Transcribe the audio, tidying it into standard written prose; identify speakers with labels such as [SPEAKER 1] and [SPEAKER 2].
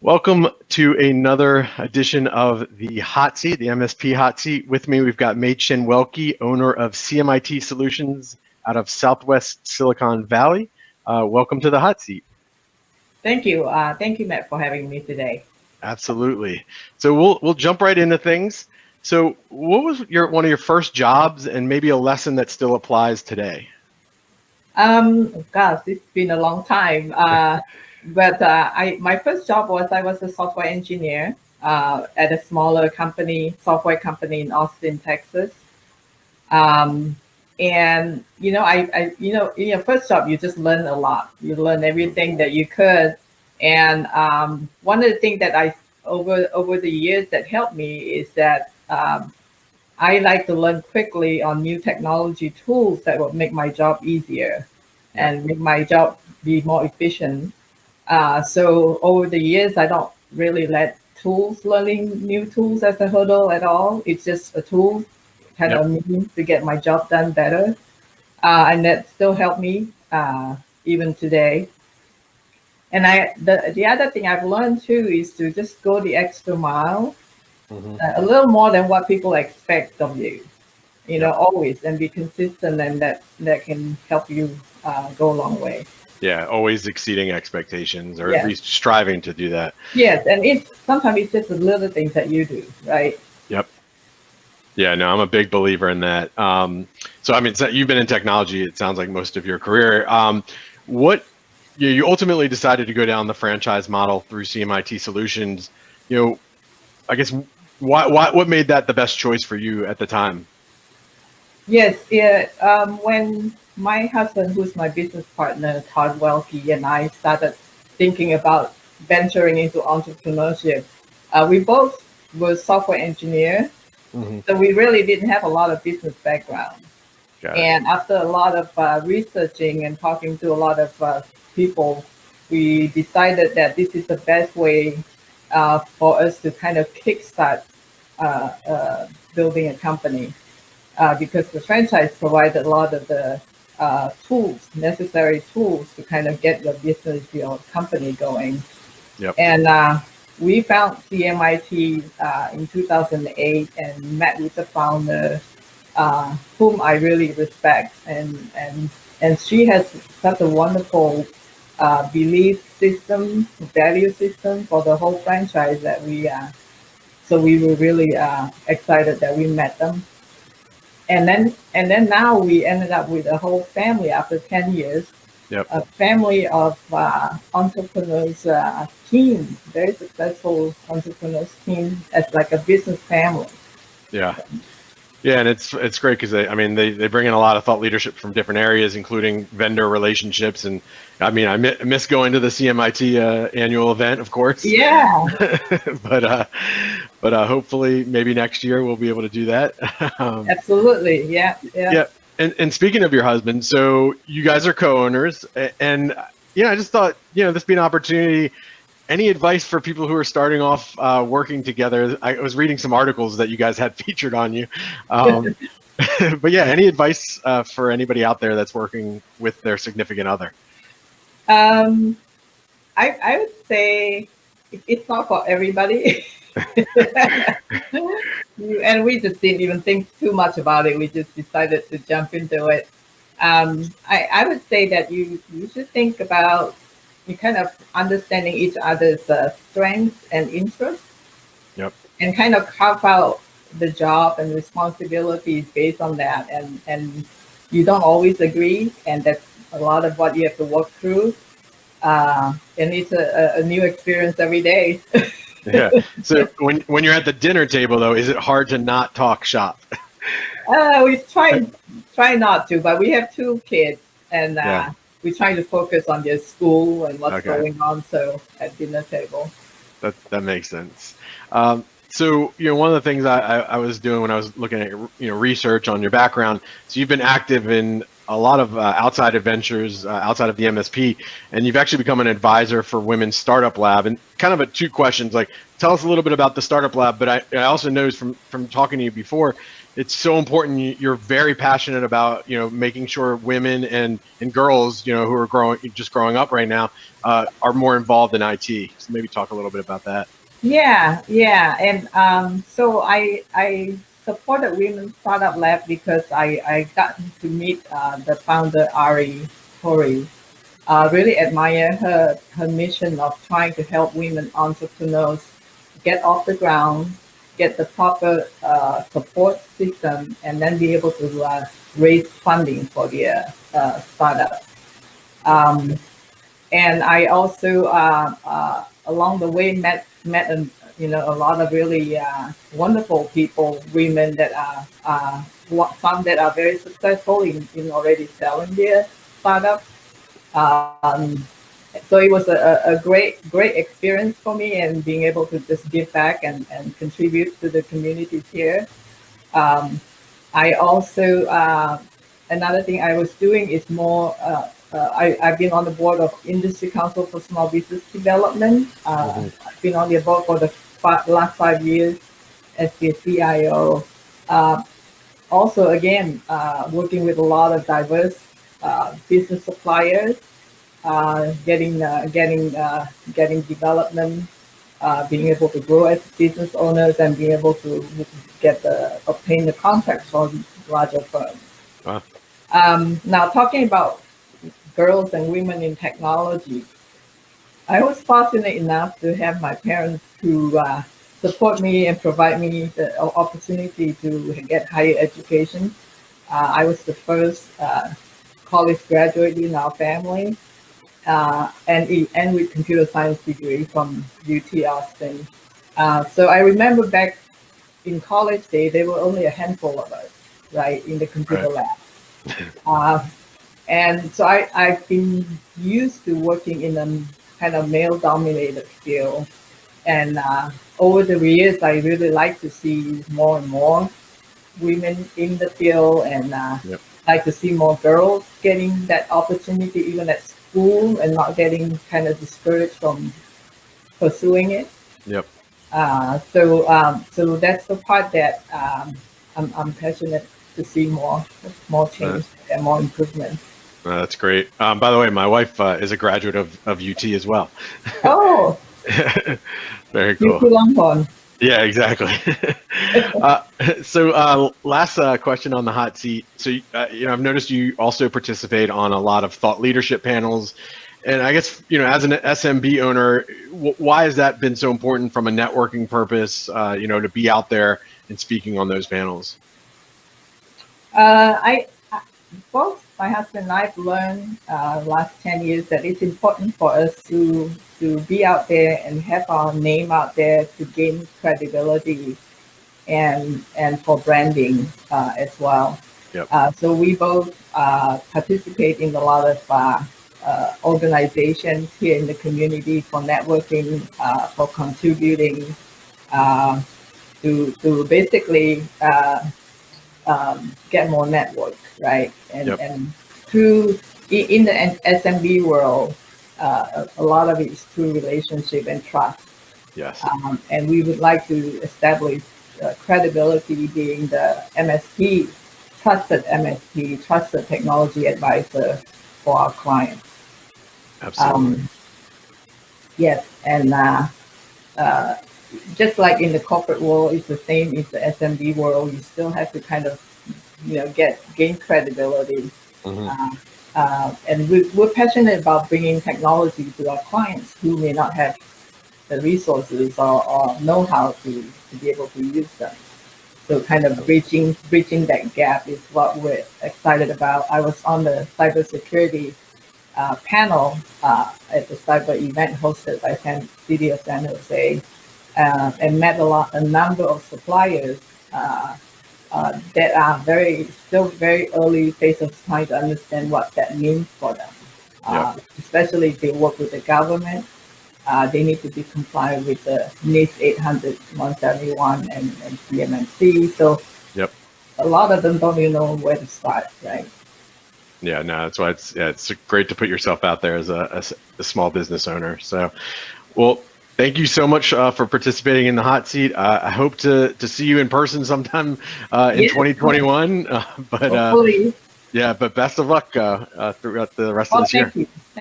[SPEAKER 1] Welcome to another edition of the Hot Seat, the MSP Hot Seat. With me, we've got Maitjian Welke, owner of CMIT Solutions out of Southwest Silicon Valley. Welcome to the Hot Seat.
[SPEAKER 2] Thank you. Thank you, Matt, for having me today.
[SPEAKER 1] Absolutely. So we'll jump right into things. So what was one of your first jobs and maybe a lesson that still applies today?
[SPEAKER 2] Gosh, it's been a long time. But my first job was I was a software engineer at a smaller software company in Austin, Texas. And in your first job, you just learn a lot. You learn everything that you could. And one of the things that over the years that helped me is that I like to learn quickly on new technology tools that will make my job easier and make my job be more efficient. So over the years, I don't really let learning new tools as a hurdle at all. It's just a tool, kind of means to get my job done better. And that still helped me even today. And the other thing I've learned too is to just go the extra mile, a little more than what people expect of you, always, and be consistent, and that can help you go a long way.
[SPEAKER 1] Yeah, always exceeding expectations, or at least striving to do that.
[SPEAKER 2] Yes, and sometimes it's just the little things that you do, right?
[SPEAKER 1] Yep. Yeah, no, I'm a big believer in that. So I mean, you've been in technology, it sounds like, most of your career. You ultimately decided to go down the franchise model through CMIT Solutions. I guess what made that the best choice for you at the time?
[SPEAKER 2] Yes, when my husband, who's my business partner, Todd Welke, and I started thinking about venturing into entrepreneurship, we both were software engineers, so we really didn't have a lot of business background. And after a lot of researching and talking to a lot of people, we decided that this is the best way for us to kind of kickstart building a company, because the franchise provided a lot of the necessary tools to kind of get your business, your company going. And we found CMIT in 2008 and met with the founder, whom I really respect, and she has such a wonderful belief system, value system for the whole franchise that so we were really excited that we met them. And then now we ended up with a whole family after 10 years, a family of entrepreneurs team, very successful entrepreneurs team as like a business family.
[SPEAKER 1] Yeah, and it's great because they bring in a lot of thought leadership from different areas, including vendor relationships. And I mean, I miss going to the CMIT annual event, of course.
[SPEAKER 2] Yeah.
[SPEAKER 1] but hopefully maybe next year we'll be able to do that.
[SPEAKER 2] Absolutely. Yeah.
[SPEAKER 1] And speaking of your husband, so you guys are co-owners, and I just thought this be an opportunity. Any advice for people who are starting off working together? I was reading some articles that you guys had featured on you. But yeah, any advice for anybody out there that's working with their significant other?
[SPEAKER 2] I would say it's not for everybody. And we just didn't even think too much about it. We just decided to jump into it. I would say that you should think about you kind of understanding each other's strengths and interests, and kind of carve out the job and responsibilities based on that. And you don't always agree, and that's a lot of what you have to work through. And it's a new experience every day.
[SPEAKER 1] Yeah. So when you're at the dinner table, though, is it hard to not talk shop?
[SPEAKER 2] We try not to, but we have 2 kids, and we try to focus on their school and what's going on. So at dinner table.
[SPEAKER 1] That makes sense. So one of the things I was doing when I was looking at research on your background, so you've been active in a lot of outside adventures outside of the MSP, and you've actually become an advisor for Women's Startup Lab. And kind of 2 questions, like tell us a little bit about the Startup Lab, but I also noticed from talking to you before, it's so important. You're very passionate about, making sure women and girls, who are growing up right now, are more involved in IT. So maybe talk a little bit about that.
[SPEAKER 2] Yeah, and so I supported Women's Startup Lab because I got to meet the founder Ari Tori. Really admire her mission of trying to help women entrepreneurs get off the ground, get the proper support system, and then be able to raise funding for their startup. Um, and I also along the way met a lot of really wonderful people, women that are some that are very successful in already selling their startup. Um, so it was a great experience for me, and being able to just give back and contribute to the communities here. Um, I also another thing I was doing is more. I've been on the board of Industry Council for Small Business Development. I've been on the board for the last 5 years as the CIO. Uh, Also, again, working with a lot of diverse business suppliers, getting development, being able to grow as business owners, and being able to obtain the contracts from larger firms.
[SPEAKER 1] Wow.
[SPEAKER 2] Now, talking about girls and women in technology, I was fortunate enough to have my parents who support me and provide me the opportunity to get higher education. I was the first college graduate in our family, and with computer science degree from UT Austin. So I remember back in college day, there were only a handful of us, right, in the computer
[SPEAKER 1] Right.
[SPEAKER 2] lab. And so I've been used to working in a kind of male-dominated field. And over the years, I really like to see more and more women in the field, and
[SPEAKER 1] Yep.
[SPEAKER 2] like to see more girls getting that opportunity, even at school, and not getting kind of discouraged from pursuing it.
[SPEAKER 1] Yep.
[SPEAKER 2] So that's the part that I'm passionate to see more change and more improvement.
[SPEAKER 1] That's great. By the way, my wife is a graduate of UT as well.
[SPEAKER 2] Oh,
[SPEAKER 1] Very
[SPEAKER 2] you
[SPEAKER 1] cool.
[SPEAKER 2] too long on.
[SPEAKER 1] Yeah, exactly. Last question on the hot seat. So, I've noticed you also participate on a lot of thought leadership panels. And I guess, as an SMB owner, why has that been so important from a networking purpose, to be out there and speaking on those panels?
[SPEAKER 2] I both my husband and I've learned last 10 years that it's important for us to be out there and have our name out there to gain credibility and for branding as well.
[SPEAKER 1] Yep.
[SPEAKER 2] So we both participate in a lot of organizations here in the community for networking, for contributing to basically get more network, right?
[SPEAKER 1] Yep.
[SPEAKER 2] And through in the SMB world, a lot of it is through relationship and trust.
[SPEAKER 1] Yes.
[SPEAKER 2] And we would like to establish credibility, being the trusted technology advisor for our clients.
[SPEAKER 1] Absolutely.
[SPEAKER 2] Yes, and just like in the corporate world, it's the same in the SMB world. You still have to kind of, gain credibility.
[SPEAKER 1] Mm-hmm.
[SPEAKER 2] And we're passionate about bringing technology to our clients who may not have the resources or know how to be able to use them. So kind of bridging that gap is what we're excited about. I was on the cybersecurity panel at the cyber event hosted by City of San Jose, and met a number of suppliers that are still very early phase of trying to understand what that means for them. Especially if they work with the government, they need to be compliant with the NIST 800, 171, and CMMC. So a lot of them don't even know where to start, right?
[SPEAKER 1] Yeah, no, that's why it's great to put yourself out there as a small business owner. So, well, Thank you so much for participating in the hot seat. I hope to see you in person sometime in
[SPEAKER 2] Yes,
[SPEAKER 1] 2021. But
[SPEAKER 2] hopefully.
[SPEAKER 1] yeah, but best of luck throughout the rest of
[SPEAKER 2] Oh,
[SPEAKER 1] this year.
[SPEAKER 2] thank you.